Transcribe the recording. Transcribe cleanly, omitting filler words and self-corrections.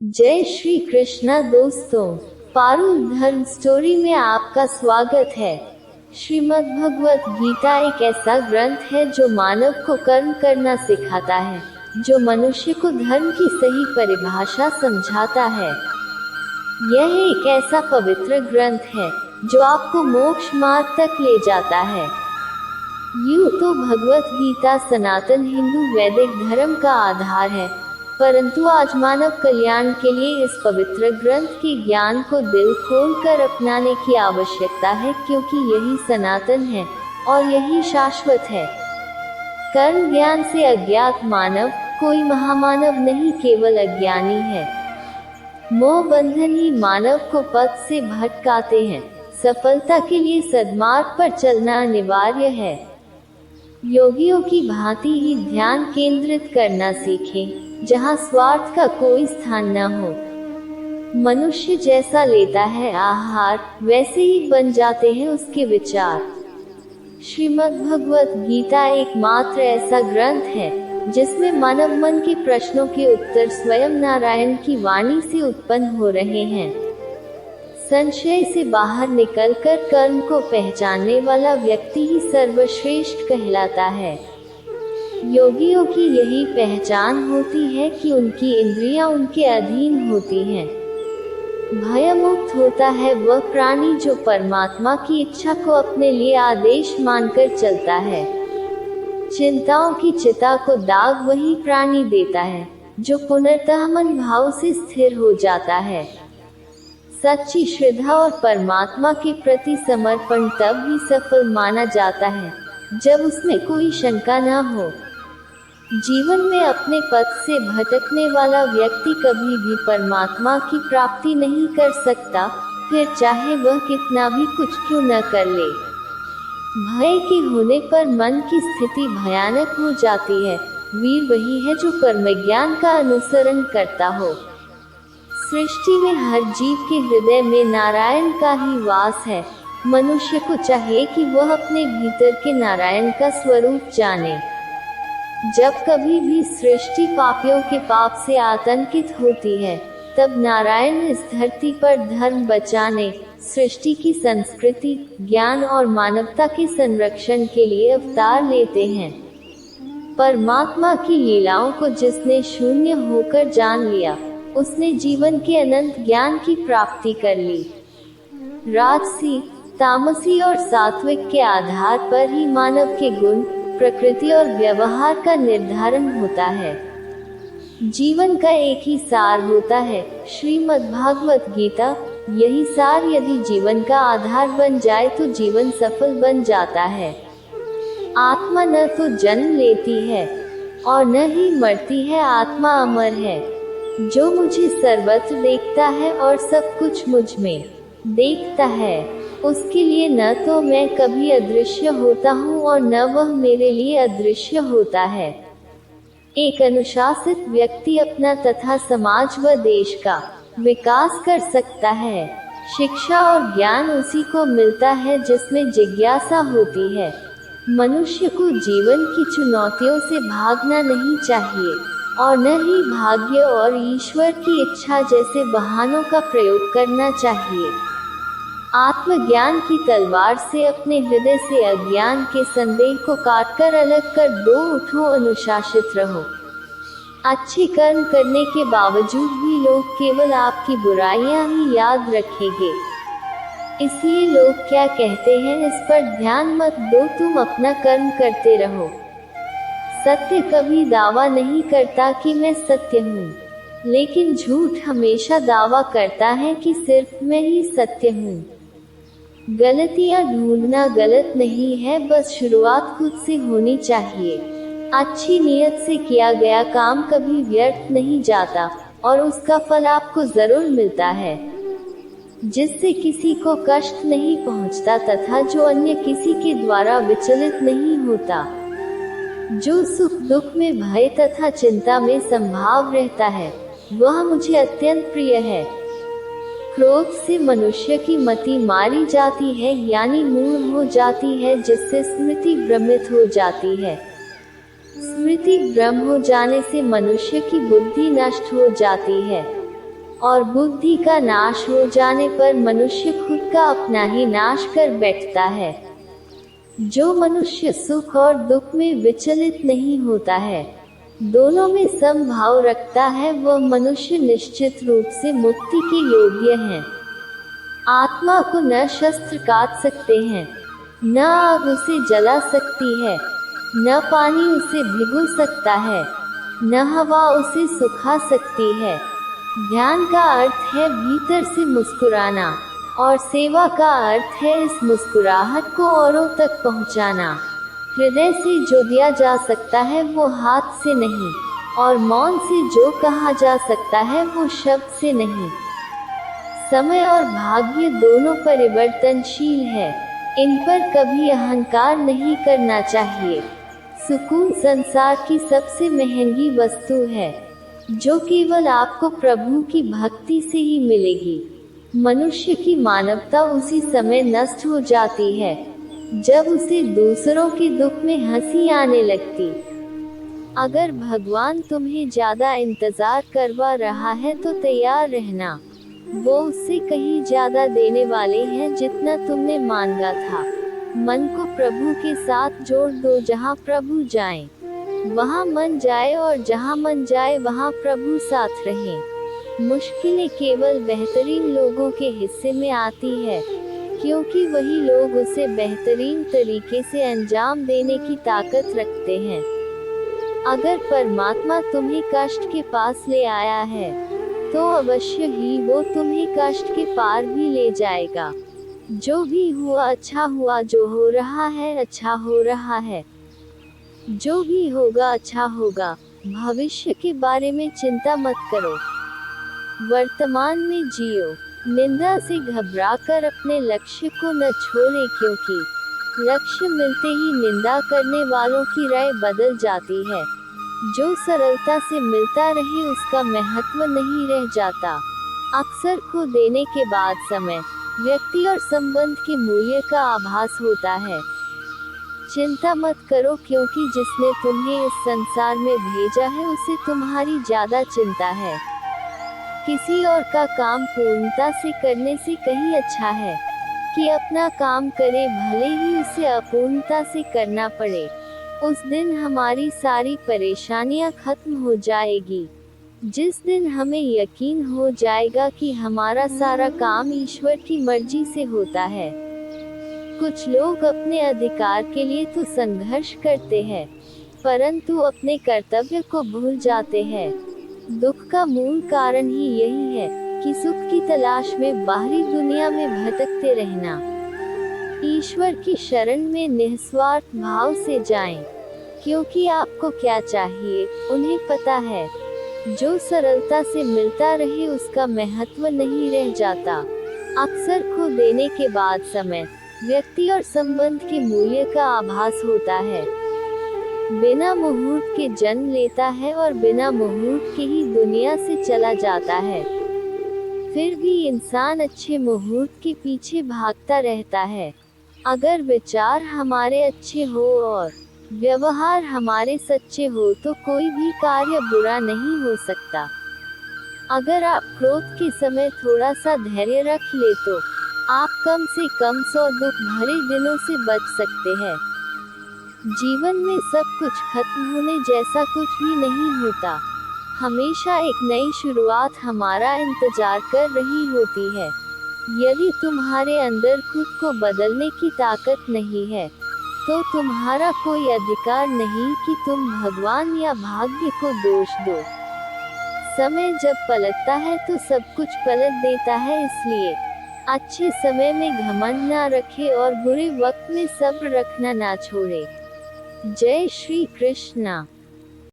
जय श्री कृष्णा दोस्तों, पारुल धर्म स्टोरी में आपका स्वागत है। श्रीमद् भगवत गीता एक ऐसा ग्रंथ है जो मानव को कर्म करना सिखाता है, जो मनुष्य को धर्म की सही परिभाषा समझाता है। यह एक ऐसा पवित्र ग्रंथ है जो आपको मोक्ष मार्ग तक ले जाता है। यूँ तो भगवत गीता सनातन हिंदू वैदिक धर्म का आधार है, परंतु आज मानव कल्याण के लिए इस पवित्र ग्रंथ के ज्ञान को दिल खोलकर अपनाने की आवश्यकता है, क्योंकि यही सनातन है और यही शाश्वत है। कर्म ज्ञान से अज्ञात मानव कोई महामानव नहीं, केवल अज्ञानी है। मोह बंधन ही मानव को पथ से भटकाते हैं। सफलता के लिए सद्मार्ग पर चलना अनिवार्य है। योगियों की भांति ही ध्यान केंद्रित करना सीखें, जहाँ स्वार्थ का कोई स्थान न हो। मनुष्य जैसा लेता है आहार, वैसे ही बन जाते हैं उसके विचार। श्रीमद् भगवत गीता एकमात्र ऐसा ग्रंथ है जिसमें मानव मन के प्रश्नों के उत्तर स्वयं नारायण की वाणी से उत्पन्न हो रहे हैं। संशय से बाहर निकलकर कर्म को पहचानने वाला व्यक्ति ही सर्वश्रेष्ठ कहलाता है। योगियों की यही पहचान होती है कि उनकी इंद्रियां उनके अधीन होती हैं। भयमुक्त होता है वह प्राणी जो परमात्मा की इच्छा को अपने लिए आदेश मानकर चलता है। चिंताओं की चिता को दाग वही प्राणी देता है जो पुनर्तः मन भाव से स्थिर हो जाता है। सच्ची श्रद्धा और परमात्मा के प्रति समर्पण तब ही सफल माना जाता है जब उसमें कोई शंका न हो। जीवन में अपने पथ से भटकने वाला व्यक्ति कभी भी परमात्मा की प्राप्ति नहीं कर सकता, फिर चाहे वह कितना भी कुछ क्यों न कर ले। भय के होने पर मन की स्थिति भयानक हो जाती है। वीर वही है जो कर्मज्ञान का अनुसरण करता हो। सृष्टि में हर जीव के हृदय में नारायण का ही वास है। मनुष्य को चाहिए कि वह अपने भीतर के नारायण का स्वरूप जाने। जब कभी भी सृष्टि पापियों के पाप से आतंकित होती है, तब नारायण इस धरती पर धर्म बचाने, सृष्टि की संस्कृति, ज्ञान और मानवता के संरक्षण के लिए अवतार लेते हैं। परमात्मा की लीलाओं को जिसने शून्य होकर जान लिया, उसने जीवन के अनंत ज्ञान की प्राप्ति कर ली। राजसी, तामसी और सात्विक के आधार पर ही मानव के गुण, प्रकृति और व्यवहार का निर्धारण होता है। जीवन का एक ही सार होता है, श्रीमद् भागवत गीता। यही सार यदि जीवन का आधार बन जाए तो जीवन सफल बन जाता है। आत्मा न तो जन्म लेती है और न ही मरती है, आत्मा अमर है। जो मुझे सर्वत्र देखता है और सब कुछ मुझ में देखता है, उसके लिए न तो मैं कभी अदृश्य होता हूँ और न वह मेरे लिए अदृश्य होता है। एक अनुशासित व्यक्ति अपना तथा समाज व देश का विकास कर सकता है। शिक्षा और ज्ञान उसी को मिलता है जिसमें जिज्ञासा होती है। मनुष्य को जीवन की चुनौतियों से भागना नहीं चाहिए और न ही भाग्य और ईश्वर की इच्छा जैसे बहानों का प्रयोग करना चाहिए। आत्मज्ञान की तलवार से अपने हृदय से अज्ञान के संदेह को काटकर अलग कर दो। उठो, अनुशासित रहो। अच्छे कर्म करने के बावजूद भी लोग केवल आपकी बुराइयां ही याद रखेंगे। इसलिए लोग क्या कहते हैं इस पर ध्यान मत दो, तुम अपना कर्म करते रहो। सत्य कभी दावा नहीं करता कि मैं सत्य हूँ, लेकिन झूठ हमेशा दावा करता है कि सिर्फ मैं ही सत्य हूँ। गलतियाँ ढूंढना गलत नहीं है, बस शुरुआत खुद से होनी चाहिए। अच्छी नीयत से किया गया काम कभी व्यर्थ नहीं जाता और उसका फल आपको जरूर मिलता है। जिससे किसी को कष्ट नहीं पहुँचता तथा जो अन्य किसी के द्वारा विचलित नहीं होता। जो सुख दुख में भय तथा चिंता में संभाव रहता है, वह मुझे अत्यंत प्रिय है। क्रोध से मनुष्य की मति मारी जाती है, यानी मूढ़ हो जाती है, जिससे स्मृति भ्रमित हो जाती है। स्मृति भ्रम हो जाने से मनुष्य की बुद्धि नष्ट हो जाती है। और बुद्धि का नाश हो जाने पर मनुष्य खुद का अपना ही नाश कर बैठता है। जो मनुष्य सुख और दुख में विचलित नहीं होता है, दोनों में समभाव रखता है, वह मनुष्य निश्चित रूप से मुक्ति के योग्य है। आत्मा को न शस्त्र काट सकते हैं, न आग उसे जला सकती है, न पानी उसे भिगो सकता है, न हवा उसे सुखा सकती है। ध्यान का अर्थ है भीतर से मुस्कुराना, और सेवा का अर्थ है इस मुस्कुराहट को औरों तक पहुंचाना। हृदय से जो दिया जा सकता है वो हाथ से नहीं, और मौन से जो कहा जा सकता है वो शब्द से नहीं। समय और भाग्य दोनों परिवर्तनशील है, इन पर कभी अहंकार नहीं करना चाहिए। सुकून संसार की सबसे महंगी वस्तु है, जो केवल आपको प्रभु की भक्ति से ही मिलेगी। मनुष्य की मानवता उसी समय नष्ट हो जाती है जब उसे दूसरों के दुख में हंसी आने लगती। अगर भगवान तुम्हें ज्यादा इंतजार करवा रहा है तो तैयार रहना, वो उससे कहीं ज्यादा देने वाले हैं जितना तुमने मांगा था। मन को प्रभु के साथ जोड़ दो, जहाँ प्रभु जाए वहाँ मन जाए, और जहाँ मन जाए वहाँ प्रभु साथ रहे। मुश्किलें केवल बेहतरीन लोगों के हिस्से में आती है, क्योंकि वही लोग उसे बेहतरीन तरीके से अंजाम देने की ताकत रखते हैं। अगर परमात्मा तुम्हें कष्ट के पास ले आया है, तो अवश्य ही वो तुम्हें कष्ट के पार भी ले जाएगा। जो भी हुआ अच्छा हुआ, जो हो रहा है अच्छा हो रहा है, जो भी होगा अच्छा होगा। भविष्य के बारे में चिंता मत करो, वर्तमान में जियो। निंदा से घबराकर अपने लक्ष्य को न छोड़े, क्योंकि लक्ष्य मिलते ही निंदा करने वालों की राय बदल जाती है। जो सरलता से मिलता रहे उसका महत्व नहीं रह जाता। अक्सर खो देने के बाद समय, व्यक्ति और संबंध के मूल्य का आभास होता है। चिंता मत करो, क्योंकि जिसने तुम्हें इस संसार में भेजा है उसे तुम्हारी ज्यादा चिंता है। किसी और का काम पूर्णता से करने से कहीं अच्छा है कि अपना काम करे, भले ही उसे अपूर्णता से करना पड़े। उस दिन हमारी सारी परेशानियां खत्म हो जाएगी, जिस दिन हमें यकीन हो जाएगा कि हमारा सारा काम ईश्वर की मर्जी से होता है। कुछ लोग अपने अधिकार के लिए तो संघर्ष करते हैं, परंतु अपने कर्तव्य को भूल जाते हैं। दुख का मूल कारण ही यही है कि सुख की तलाश में बाहरी दुनिया में भटकते रहना। ईश्वर की शरण में निस्वार्थ भाव से जाएं, क्योंकि आपको क्या चाहिए उन्हें पता है। जो सरलता से मिलता रहे उसका महत्व नहीं रह जाता। अक्सर खो देने के बाद समय, व्यक्ति और संबंध के मूल्य का आभास होता है। बिना मुहूर्त के जन्म लेता है और बिना मुहूर्त के ही दुनिया से चला जाता है। फिर भी इंसान अच्छे मुहूर्त के पीछे भागता रहता है। अगर विचार हमारे अच्छे हो और व्यवहार हमारे सच्चे हो तो कोई भी कार्य बुरा नहीं हो सकता। अगर आप क्रोध के समय थोड़ा सा धैर्य रख ले तो आप कम से कम 100 दुख भरे दिनों से बच सकते हैं। जीवन में सब कुछ खत्म होने जैसा कुछ भी नहीं होता। हमेशा एक नई शुरुआत हमारा इंतजार कर रही होती है। यदि तुम्हारे अंदर खुद को बदलने की ताकत नहीं है, तो तुम्हारा कोई अधिकार नहीं कि तुम भगवान या भाग्य को दोष दो। समय जब पलटता है तो सब कुछ पलट देता है, इसलिए अच्छे समय में घमंड ना रखे और बुरे वक्त में सब्र रखना ना छोड़े। जय श्री कृष्णा।